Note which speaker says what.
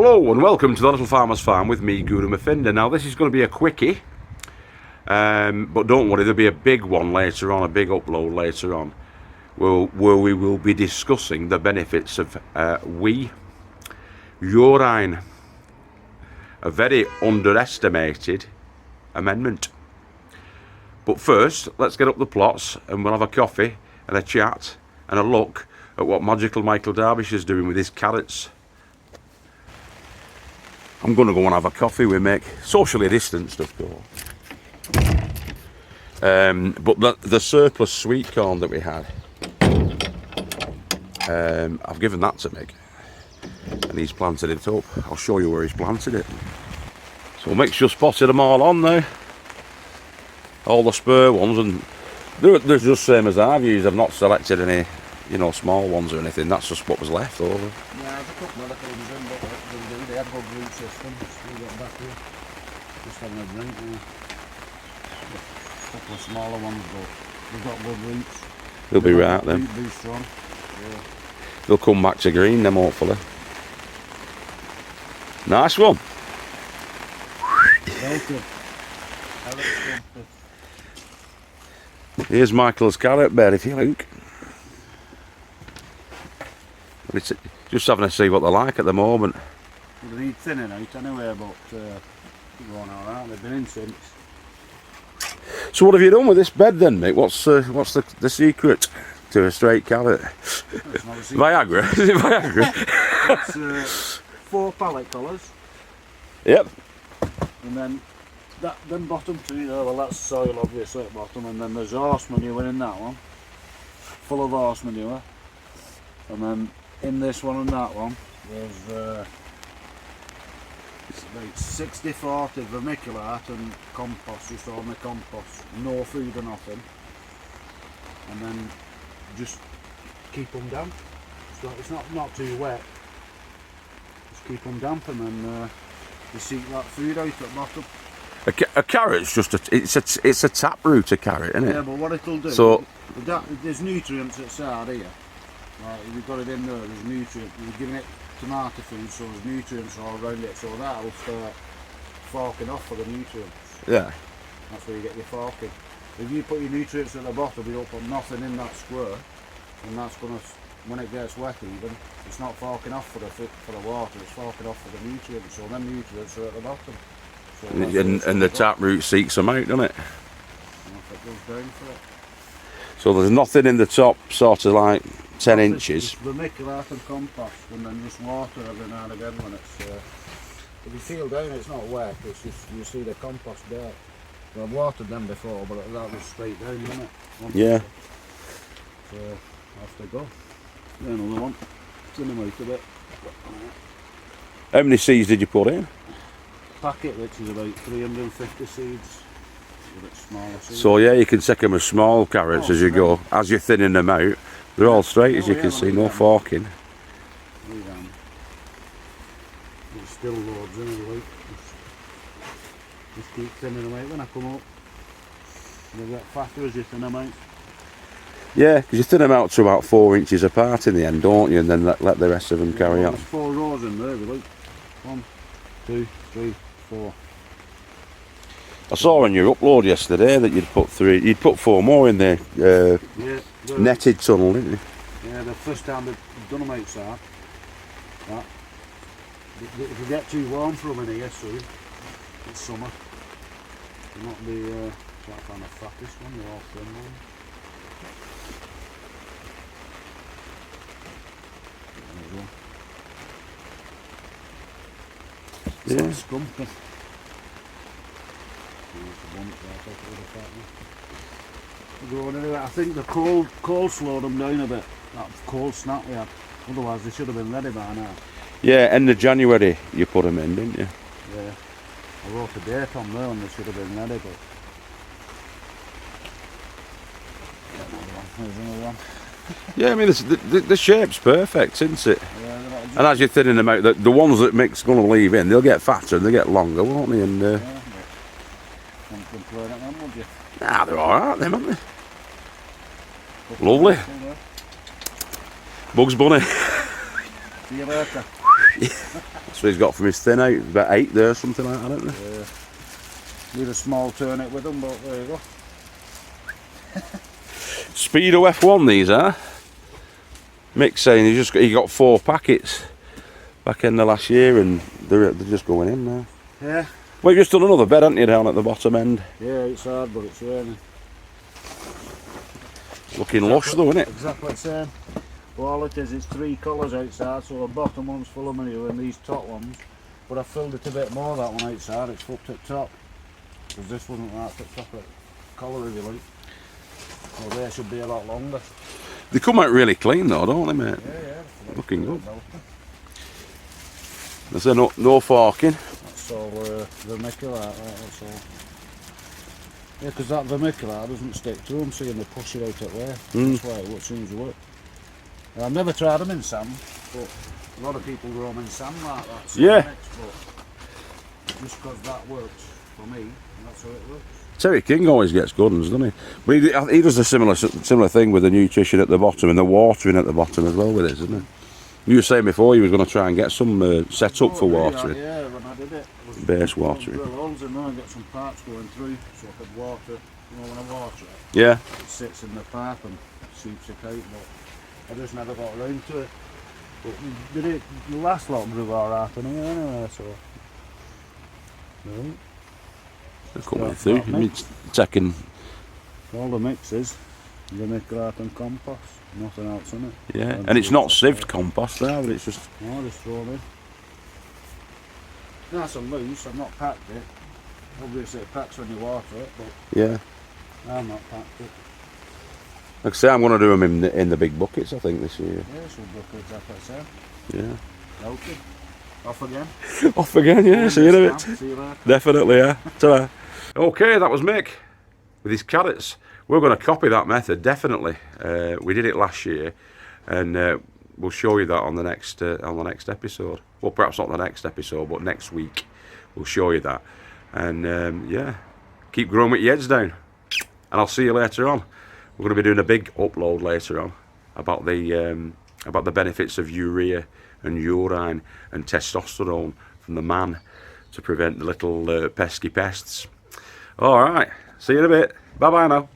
Speaker 1: Hello and welcome to the Little Farmer's Farm with me, Guru Mafinda. Now this is going to be a quickie, but don't worry, there'll be a big one later on, a big upload later on, where we will be discussing the benefits of urine, a very underestimated amendment. But first, let's get up the plots and we'll have a coffee and a chat and a look at what magical Michael Darby is doing with his carrots. I'm going to go and have a coffee with Mick, socially distanced of course. But the surplus sweet corn that we had, I've given that to Mick and he's planted it up. I'll show you where he's planted it. So Mick's just potted them all on now, all the spur ones, and they're just same as I've used. I've not selected any, small ones or anything. That's just what was left over.
Speaker 2: Yeah, there's a couple of little ones in, but they have good root systems. We got back here, just having a drink now. A couple of smaller ones, but they've got good roots.
Speaker 1: They'll be right then.
Speaker 2: Be strong. Yeah.
Speaker 1: They'll come back to green them hopefully. Nice one. Here's Michael's carrot bed if you look. It's just having to see what they're like at the moment.
Speaker 2: Well, they need thinning out anyway, but they're going alright. They've been in since.
Speaker 1: So what have you done with this bed then, Mick? What's the secret to a straight carrot? Viagra? Is it Viagra?
Speaker 2: It's 4 pallet colours.
Speaker 1: Yep.
Speaker 2: And then them bottom two there, well that's soil obviously at bottom, and then there's horse manure in that one, full of horse manure, and then in this one and that one there's it's about 60-40 vermiculite and compost, just all my compost, no food or nothing, and then just keep them damp. So it's not too wet, just keep them damp, and then you seek that food out at bottom.
Speaker 1: A carrot's just it's a tap root, a carrot, isn't it?
Speaker 2: Yeah, but what it'll do,
Speaker 1: so
Speaker 2: there's nutrients outside here. Like, if you've got it in there, there's nutrients. You're giving it tomato food, so there's nutrients all around it, so that'll start forking off for the nutrients.
Speaker 1: Yeah.
Speaker 2: That's where you get your forking. If you put your nutrients at the bottom, you don't put nothing in that square, and that's gonna, when it gets wet even, it's not forking off for the water, it's forking off for the nutrients, so them nutrients are at the bottom. So
Speaker 1: and the tap root seeks them out, doesn't it?
Speaker 2: And if it goes down for it.
Speaker 1: So there's nothing in the top, sort of like 10 inches.
Speaker 2: It's vermiculite and compost, and then just water every now and again when it's. If you feel down, it's not wet. It's just you see the compost there. So I've watered them before, but that was straight down, isn't it?
Speaker 1: Yeah.
Speaker 2: So off they go. Then another one. Thin them out a bit.
Speaker 1: How many seeds did you put in?
Speaker 2: Packet, which is about 350 seeds. A bit smaller seeds.
Speaker 1: So yeah, you can take them as small carrots as you go. As you're thinning them out, they're all straight as you can see, no forking.
Speaker 2: There's still loads in it, like. Just keep thinning them out when I come up. They get fatter as you thin them out.
Speaker 1: Yeah, because you thin them out to about 4 inches apart in the end, don't you? And then let the rest of them carry on.
Speaker 2: There's 4 rows in there, like. 1, 2, 3, 4.
Speaker 1: I saw on your upload yesterday that you'd put 4 more in there. Netted tunnel, didn't you?
Speaker 2: Yeah, the first time they've done them outside. That. If you get too warm for them in here soon, it's summer. They'll not be, can't find the fattest one, they're all thin ones. There you go.
Speaker 1: Yeah.
Speaker 2: It's like skumpy. I think the cold slowed them down a bit. That cold snap we had. Otherwise they should have been ready by now.
Speaker 1: Yeah, end of January you put them in, didn't you?
Speaker 2: Yeah. I wrote a date on there and they should have been ready, but... There's another one.
Speaker 1: Yeah, I mean the shape's perfect, isn't it?
Speaker 2: Yeah,
Speaker 1: and as you're thinning them out, the ones that Mick's going to leave in, they'll get fatter and they'll get longer, won't they? And
Speaker 2: can't complain at them, would you?
Speaker 1: nah, they're alright, them, aren't they? Lovely. Bugs Bunny.
Speaker 2: See you later.
Speaker 1: That's what he's got from his thin out. About 8 there, something like that, I don't know.
Speaker 2: Yeah. Need a small turnip with them, but there you go.
Speaker 1: Speedo F1 these are. Mick's saying he got 4 packets back in the last year and they're just going in now.
Speaker 2: Yeah.
Speaker 1: Well, you've just done another bed, haven't you, down at the bottom end?
Speaker 2: Yeah, it's hard, but it's raining.
Speaker 1: Looking lush though, isn't it?
Speaker 2: Exactly the same. Well, all it is 3 colours outside, so the bottom one's full of manure and these top ones. But I filled it a bit more, that one outside, it's fucked at top. Because this wasn't right at top of colour, if you like. So they should be a lot longer.
Speaker 1: They come out really clean though, don't they, mate?
Speaker 2: Yeah.
Speaker 1: Looking good. There's no forking.
Speaker 2: That's all vermiculite, that's all. Yeah, because that vermiculite doesn't stick to them, so you push it out at there. That's why it seems to work. I've never tried them in sand, but a lot of people grow them in sand like that.
Speaker 1: Yeah.
Speaker 2: Mix, but just because that works for me, that's how it works.
Speaker 1: Terry King always gets good ones, doesn't he? But he does a similar thing with the nutrition at the bottom and the watering at the bottom as well with it, isn't it? You were saying before you were going to try and get some set up for watering.
Speaker 2: Yeah, when I did it.
Speaker 1: Base watering.
Speaker 2: Drill holes in there and get some pipes going through so I could water, when I water it.
Speaker 1: Yeah.
Speaker 2: It sits in the pipe and seeps it out, but I just never got around to it. But the last lot grew alright anyway, so. Right.
Speaker 1: They're coming through. It's taking.
Speaker 2: All the mixes, vermiculite and compost, nothing else in it.
Speaker 1: Yeah, and it's not sieved compost there, but it's just.
Speaker 2: No, just throw it in. Nice and loose, I've not packed it. Obviously it packs when you water it, but
Speaker 1: Yeah.
Speaker 2: I've not packed it.
Speaker 1: Like I say, I'm going to do them in the big buckets, I think, this year.
Speaker 2: Yeah, so look exactly the same.
Speaker 1: Yeah.
Speaker 2: Okay. Off again.
Speaker 1: Off again, yeah. See you in a bit.
Speaker 2: See you later.
Speaker 1: Definitely, yeah. Ta-ra. Okay, that was Mick with his carrots. We're going to copy that method, definitely. We did it last year, and we'll show you that on the next episode. Well, perhaps not the next episode, but next week we'll show you that. And yeah, keep growing with your heads down. And I'll see you later on. We're going to be doing a big upload later on about the benefits of urea and urine and testosterone from the man to prevent the little pesky pests. All right, see you in a bit. Bye bye now.